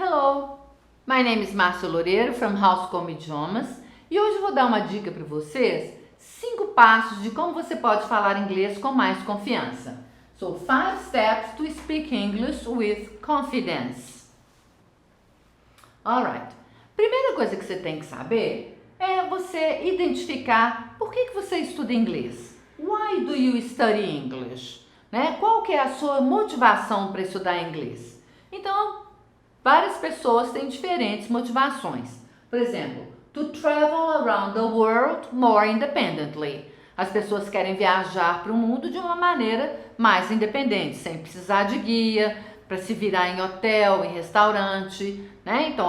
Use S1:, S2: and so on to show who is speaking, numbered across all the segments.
S1: Hello, my name is Márcia Loureiro from Housecom Idiomas e hoje vou dar uma dica para vocês, 5 passos de como você pode falar inglês com mais confiança. So, 5 steps to speak English with confidence. Alright, primeira coisa que você tem que saber é você identificar por que você estuda inglês. Why do you study English? Qual que é a sua motivação para estudar inglês? Então, várias pessoas têm diferentes motivações. Por exemplo, to travel around the world more independently. As pessoas querem viajar para o mundo de uma maneira mais independente, sem precisar de guia, para se virar em hotel, em restaurante, Então,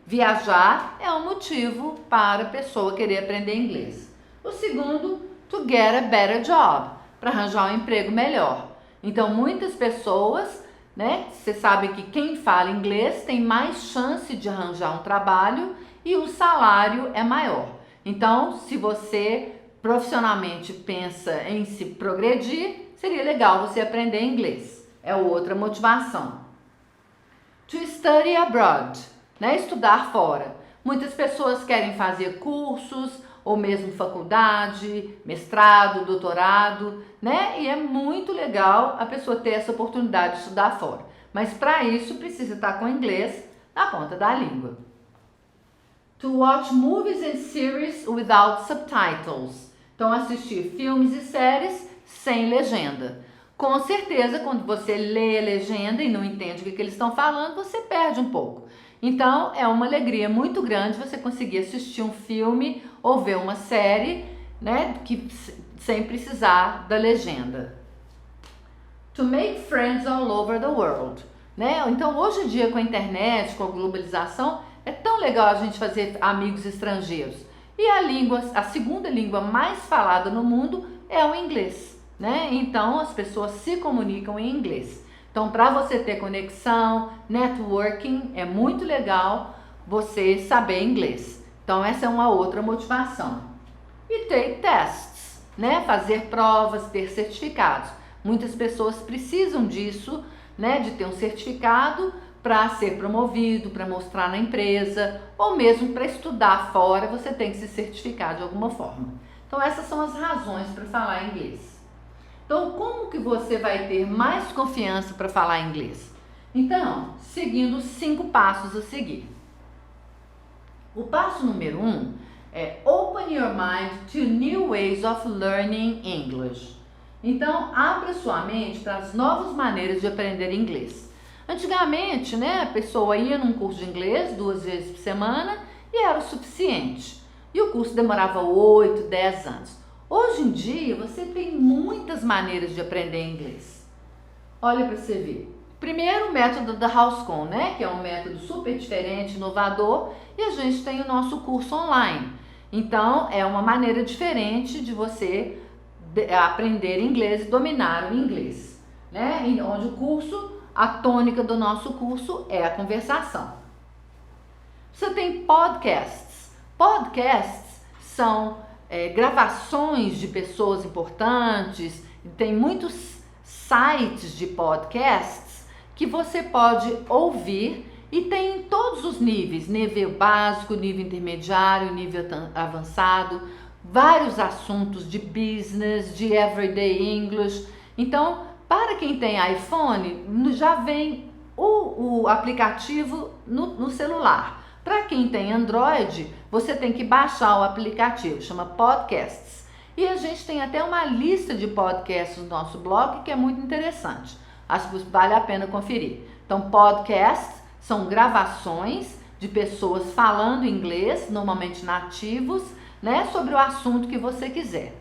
S1: viajar é um motivo para a pessoa querer aprender inglês. O segundo, to get a better job, para arranjar um emprego melhor. Então, muitas pessoas, você sabe que quem fala inglês tem mais chance de arranjar um trabalho e o salário é maior. Então, se você profissionalmente pensa em se progredir, seria legal você aprender inglês. É outra motivação. To study abroad, estudar fora. Muitas pessoas querem fazer cursos ou mesmo faculdade, mestrado, doutorado, E é muito legal a pessoa ter essa oportunidade de estudar fora. Mas para isso precisa estar com o inglês na ponta da língua. To watch movies and series without subtitles. Então, assistir filmes e séries sem legenda. Com certeza, quando você lê a legenda e não entende o que eles estão falando, você perde um pouco. Então, é uma alegria muito grande você conseguir assistir um filme ou ver uma série, sem precisar da legenda. To make friends all over the world. Então, hoje em dia, com a internet, com a globalização, é tão legal a gente fazer amigos estrangeiros. E a segunda língua mais falada no mundo é o inglês, Então, as pessoas se comunicam em inglês. Então, para você ter conexão, networking, é muito legal você saber inglês. Então, essa é uma outra motivação. E take tests, Fazer provas, ter certificados. Muitas pessoas precisam disso, de ter um certificado para ser promovido, para mostrar na empresa, ou mesmo para estudar fora, você tem que se certificar de alguma forma. Então, essas são as razões para falar inglês. Então, como que você vai ter mais confiança para falar inglês? Então, seguindo os 5 passos a seguir. O passo número 1 é Open your mind to new ways of learning English. Então, abra sua mente para as novas maneiras de aprender inglês. Antigamente, a pessoa ia num curso de inglês 2 vezes por semana e era o suficiente. E o curso demorava 8, 10 anos. Hoje em dia, você tem muitas maneiras de aprender inglês. Olha para você ver. Primeiro, o método da Housecom, que é um método super diferente, inovador, e a gente tem o nosso curso online. Então, é uma maneira diferente de você aprender inglês e dominar o inglês, Onde a tônica do nosso curso é a conversação. Você tem podcasts. Podcasts são gravações de pessoas importantes, tem muitos sites de podcasts que você pode ouvir e tem em todos os níveis, nível básico, nível intermediário, nível avançado, vários assuntos de business, de everyday English. Então, para quem tem iPhone, já vem o aplicativo no celular. Para quem tem Android, você tem que baixar o aplicativo, chama Podcasts. E a gente tem até uma lista de podcasts no nosso blog que é muito interessante. Acho que vale a pena conferir. Então, podcasts são gravações de pessoas falando inglês, normalmente nativos, sobre o assunto que você quiser.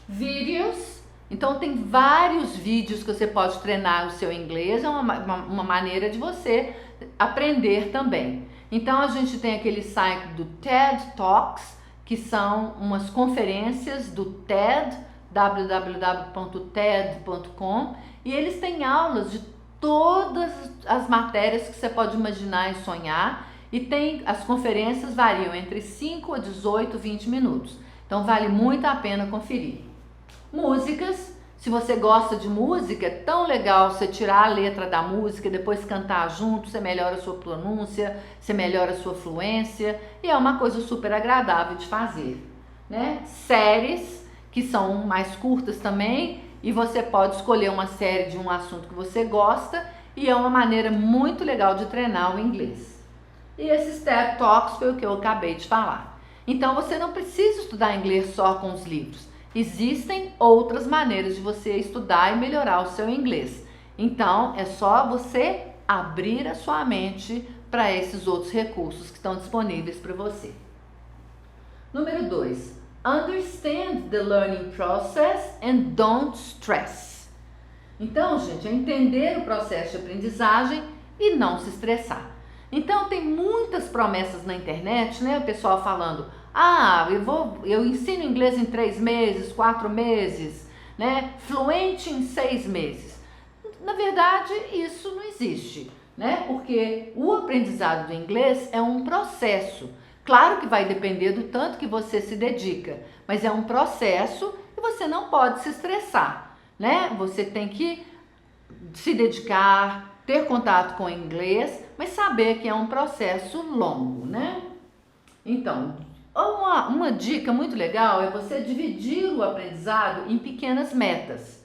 S1: Vídeos. Então, tem vários vídeos que você pode treinar o seu inglês, é uma maneira de você aprender também. Então, a gente tem aquele site do TED Talks, que são umas conferências do TED, www.ted.com, e eles têm aulas de todas as matérias que você pode imaginar e sonhar, e as conferências variam entre 5 a 18, 20 minutos. Então, vale muito a pena conferir. Músicas. Se você gosta de música, é tão legal você tirar a letra da música e depois cantar junto, você melhora a sua pronúncia, você melhora a sua fluência e é uma coisa super agradável de fazer, né? Séries que são mais curtas também e você pode escolher uma série de um assunto que você gosta e é uma maneira muito legal de treinar o inglês. E esse Step Talks foi o que eu acabei de falar. Então você não precisa estudar inglês só com os livros. Existem outras maneiras de você estudar e melhorar o seu inglês. Então é só você abrir a sua mente para esses outros recursos que estão disponíveis para você. Número 2. Understand the learning process and don't stress. Então, gente, é entender o processo de aprendizagem e não se estressar. Então, tem muitas promessas na internet, né? O pessoal falando, eu ensino inglês em 3 meses, 4 meses, né? Fluente em 6 meses. Na verdade, isso não existe, né? Porque o aprendizado do inglês é um processo. Claro que vai depender do tanto que você se dedica, mas é um processo e você não pode se estressar, né? Você tem que se dedicar, ter contato com o inglês, mas saber que é um processo longo, né? Então, uma dica muito legal é você dividir o aprendizado em pequenas metas.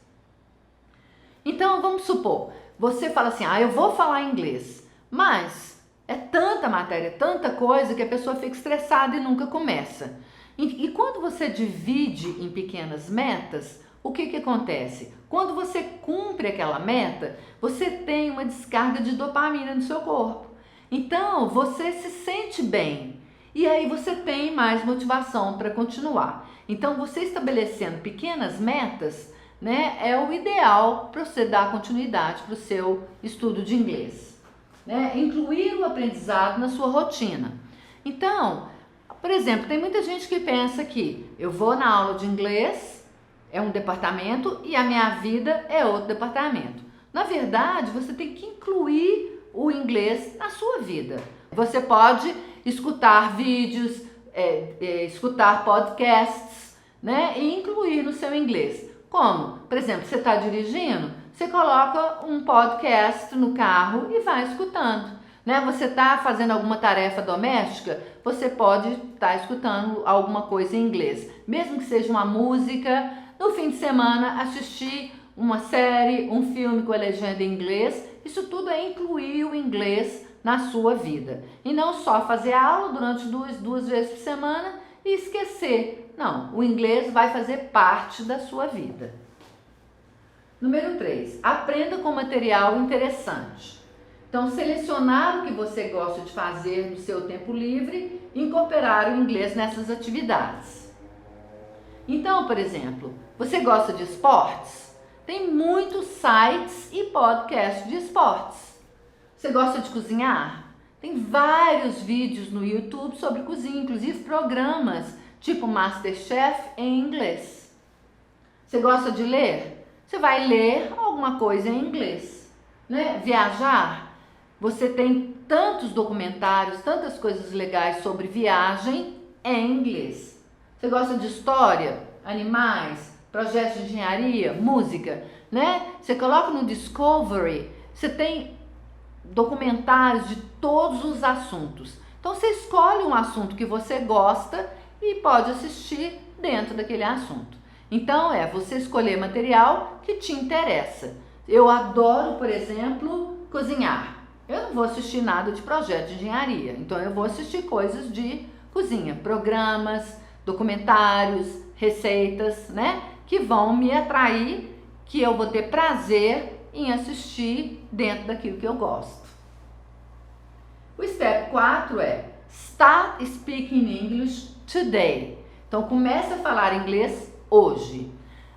S1: Então, vamos supor, você fala assim, eu vou falar inglês, mas é tanta matéria, tanta coisa que a pessoa fica estressada e nunca começa. E quando você divide em pequenas metas, o que acontece? Quando você cumpre aquela meta, você tem uma descarga de dopamina no seu corpo. Então, você se sente bem e aí você tem mais motivação para continuar. Então, você estabelecendo pequenas metas, né, é o ideal para você dar continuidade para o seu estudo de inglês. Né? Incluir o aprendizado na sua rotina. Então, por exemplo, tem muita gente que pensa que eu vou na aula de inglês, é um departamento e a minha vida é outro departamento. Na verdade, você tem que incluir o inglês na sua vida. Você pode escutar vídeos, escutar podcasts, né, e incluir no seu inglês. Como? Por exemplo, você está dirigindo, você coloca um podcast no carro e vai escutando. Né? Você está fazendo alguma tarefa doméstica, você pode estar escutando alguma coisa em inglês. Mesmo que seja uma música, no fim de semana assistir uma série, um filme com a legenda em inglês, isso tudo é incluir o inglês na sua vida. E não só fazer aula durante duas vezes por semana e esquecer. Não, o inglês vai fazer parte da sua vida. Número 3, aprenda com material interessante. Então, selecionar o que você gosta de fazer no seu tempo livre e incorporar o inglês nessas atividades. Então, por exemplo, você gosta de esportes? Tem muitos sites e podcasts de esportes. Você gosta de cozinhar? Tem vários vídeos no YouTube sobre cozinha, inclusive programas tipo MasterChef em inglês. Você gosta de ler? Você vai ler alguma coisa em inglês. Né? Viajar? Você tem tantos documentários, tantas coisas legais sobre viagem em inglês. Você gosta de história, animais, projetos de engenharia, música, né? Você coloca no Discovery, você tem documentários de todos os assuntos. Então você escolhe um assunto que você gosta e pode assistir dentro daquele assunto. Então você escolher material que te interessa. Eu adoro, por exemplo, cozinhar. Eu não vou assistir nada de projeto de engenharia, então eu vou assistir coisas de cozinha, programas, documentários, receitas, né? Que vão me atrair, que eu vou ter prazer em assistir dentro daquilo que eu gosto. O step 4 é Start Speaking English Today. Então comece a falar inglês hoje.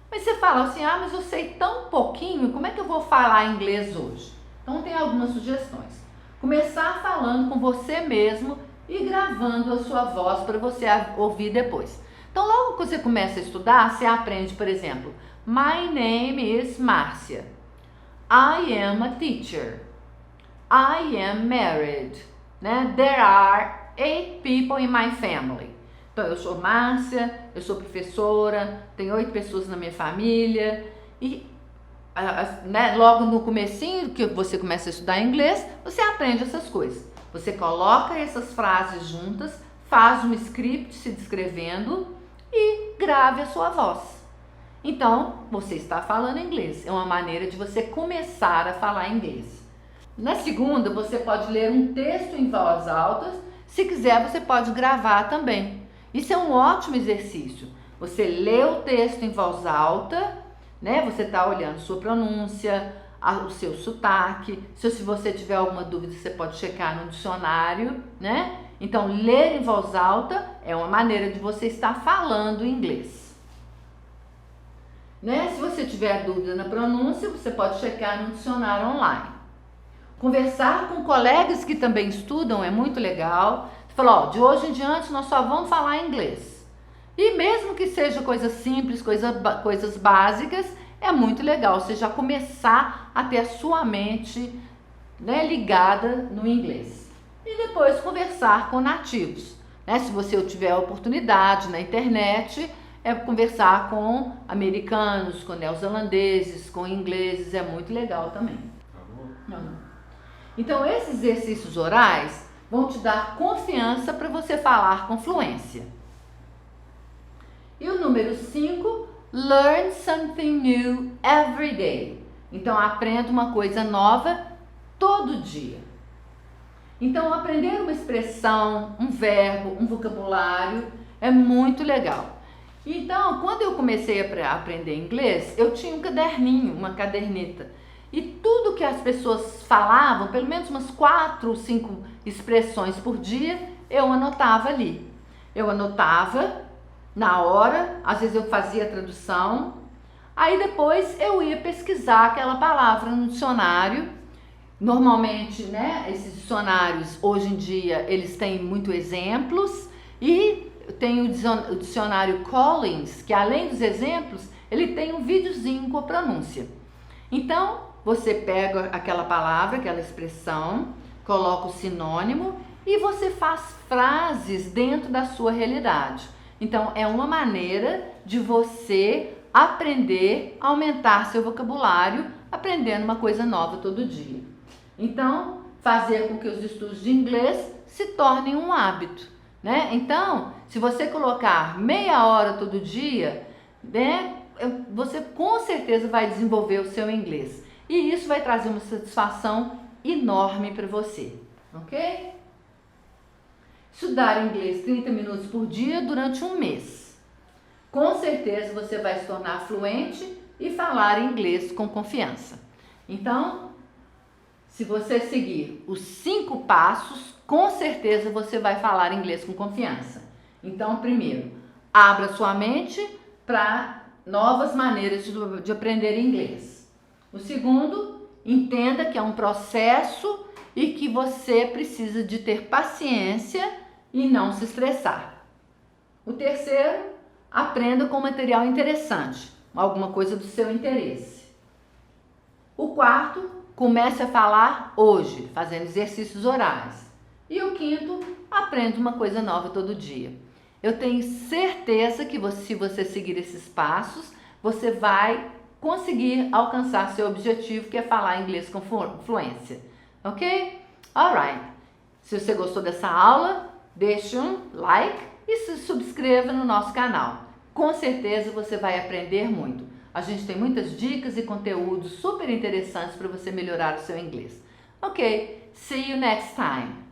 S1: Mas você fala assim, mas eu sei tão pouquinho, como é que eu vou falar inglês hoje? Então tem algumas sugestões. Começar falando com você mesmo e gravando a sua voz para você ouvir depois. Então logo que você começa a estudar, você aprende, por exemplo, My name is Márcia. I am a teacher. I am married. Né? There are 8 people in my family. Então eu sou Márcia, eu sou professora, tenho 8 pessoas na minha família. e né, logo no comecinho que você começa a estudar inglês, você aprende essas coisas. Você coloca essas frases juntas, faz um script se descrevendo e grave a sua voz. Então, você está falando inglês. É uma maneira de você começar a falar inglês. Na segunda, você pode ler um texto em voz alta. Se quiser, você pode gravar também. Isso é um ótimo exercício. Você lê o texto em voz alta, né? Você está olhando sua pronúncia, o seu sotaque. Se você tiver alguma dúvida, você pode checar no dicionário, né? Então, ler em voz alta é uma maneira de você estar falando inglês. Né? Se você tiver dúvida na pronúncia, você pode checar no dicionário online. Conversar com colegas que também estudam é muito legal. Você fala, ó, de hoje em diante nós só vamos falar inglês. E mesmo que seja coisa simples, coisas básicas, é muito legal você já começar a ter a sua mente, né, ligada no inglês. E depois conversar com nativos. Né? Se você tiver a oportunidade na internet, é conversar com americanos, com neozelandeses, com ingleses, é muito legal também. Então, esses exercícios orais vão te dar confiança para você falar com fluência. E o número 5, learn something new every day. Então, aprenda uma coisa nova todo dia. Então, aprender uma expressão, um verbo, um vocabulário é muito legal. Então, quando eu comecei a aprender inglês, eu tinha um caderninho, uma caderneta. E tudo que as pessoas falavam, pelo menos umas 4 ou 5 expressões por dia, eu anotava ali. Eu anotava na hora, às vezes eu fazia a tradução. Aí depois eu ia pesquisar aquela palavra no dicionário. Normalmente, né, esses dicionários, hoje em dia, eles têm muitos exemplos e tem o dicionário Collins, que além dos exemplos, ele tem um videozinho com a pronúncia. Então, você pega aquela palavra, aquela expressão, coloca o sinônimo e você faz frases dentro da sua realidade. Então, é uma maneira de você aprender, aumentar seu vocabulário, aprendendo uma coisa nova todo dia. Então, fazer com que os estudos de inglês se tornem um hábito. Né? Então, se você colocar meia hora todo dia, né, você com certeza vai desenvolver o seu inglês. E isso vai trazer uma satisfação enorme para você, ok? Estudar inglês 30 minutos por dia durante um mês. Com certeza você vai se tornar fluente e falar inglês com confiança. Então, se você seguir os 5 passos, com certeza você vai falar inglês com confiança. Então, primeiro, abra sua mente para novas maneiras de aprender inglês. O segundo, entenda que é um processo e que você precisa de ter paciência e não se estressar. O terceiro, aprenda com material interessante, alguma coisa do seu interesse. O quarto, comece a falar hoje, fazendo exercícios orais. E o quinto, aprenda uma coisa nova todo dia. Eu tenho certeza que se você seguir esses passos, você vai conseguir alcançar seu objetivo, que é falar inglês com fluência. Ok? Alright. Se você gostou dessa aula, deixe um like e se subscreva no nosso canal. Com certeza você vai aprender muito. A gente tem muitas dicas e conteúdos super interessantes para você melhorar o seu inglês. Ok, see you next time.